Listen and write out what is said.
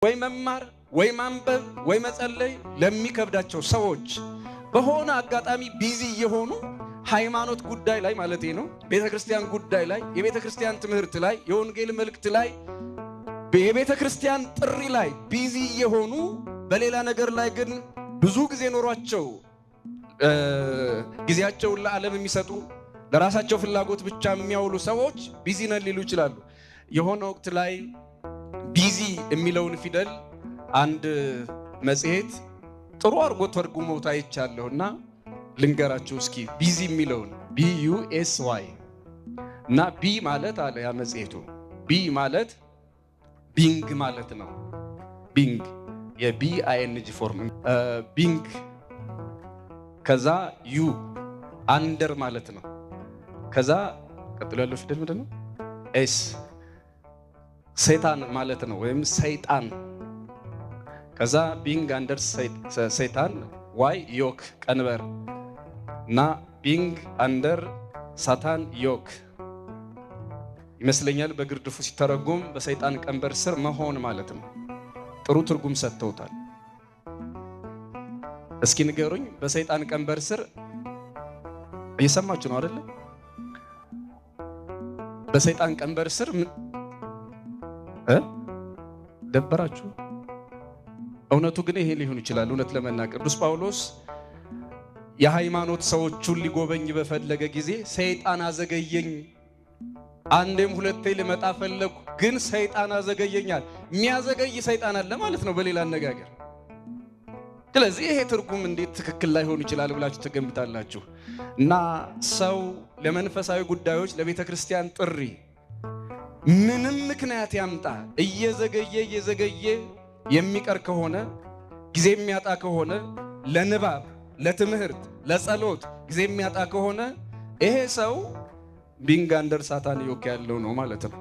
ወይ መማር ወይ ማንበብ ወይ መጸለይ ለሚከብዳቸው ሰዎች በሆነ አጋጣሚ ቢዚ የሆኑ ሃይማኖት ጉዳይ ላይ ማለት ነው፣ ቤተክርስቲያን ጉዳይ ላይ፣ የቤተክርስቲያን ትምህርት ላይ፣ የወንጌል መልእክት ላይ፣ የቤተክርስቲያን ጥሪ ላይ ቢዚ የሆኑ በሌላ ነገር ላይ ግን ብዙ ጊዜ ኖሯቸው ጊዜያቸውን ለዓለም የሚሰጡ ለራሳቸው ፍላጎት ብቻ የሚያውሉ ሰዎች ቢዚ ነን ሊሉ ይችላሉ። የሆነ ወቅት ላይ ቢዚ የሚለውን ፊደል አንድ መጽሔት ጥሩ አርጎ ተርጉሞት አይቻለሁና ልንገራችሁ እስኪ ቢዚ የሚለውን BUSY እና ቢ ማለት አለ ያ መጽሔቱ ቢ ማለት ቢንግ ማለት ነው። ቢንግ የBING ፎርም ቢንግ ከዛ ዩ አንደር ማለት ነው። ከዛ ቀጥሎ ያለው ፊደል ምንድነው? ኤስ ሰይጣን ማለት ነው ወይም ሰይጣን። ከዛ ቢንግ አንደር ሰይጣን ዋይ ዮክ ቀንበር እና ቢንግ አንደር ሳታን ዮክ ይመስለኛል። በግርድፉ ሲተረጎም በሰይጣን ቀንበር ስር መሆን ማለት ነው። ጥሩ ትርጉም ሰጥተውታል። እስኪ ንገሩኝ፣ በሰይጣን ቀንበር ስር እየሰማችሁ ነው አይደል? በሰይጣን ቀንበር ስር ደበራችሁ? እውነቱ ግን ይሄ ሊሆን ይችላል። እውነት ለመናገር ቅዱስ ጳውሎስ የሃይማኖት ሰዎችን ሊጎበኝ በፈለገ ጊዜ ሰይጣን አዘገየኝ፣ አንዴም ሁለቴ ልመጣ ፈለኩ፣ ግን ሰይጣን አዘገየኛል። የሚያዘገይ ሰይጣን አለ ማለት ነው በሌላ አነጋገር። ስለዚህ ይሄ ትርጉም እንዴት ትክክል ላይሆን ይችላል ብላችሁ ተገምታላችሁ? እና ሰው ለመንፈሳዊ ጉዳዮች ለቤተ ክርስቲያን ጥሪ ምንም ምክንያት ያምጣ እየዘገየ የሚቀር ከሆነ ጊዜ የሚያጣ ከሆነ ለንባብ፣ ለትምህርት፣ ለጸሎት ጊዜ የሚያጣ ከሆነ ይሄ ሰው ቢንግ አንደር ሳታን ዮክ ያለው ነው ማለት ነው።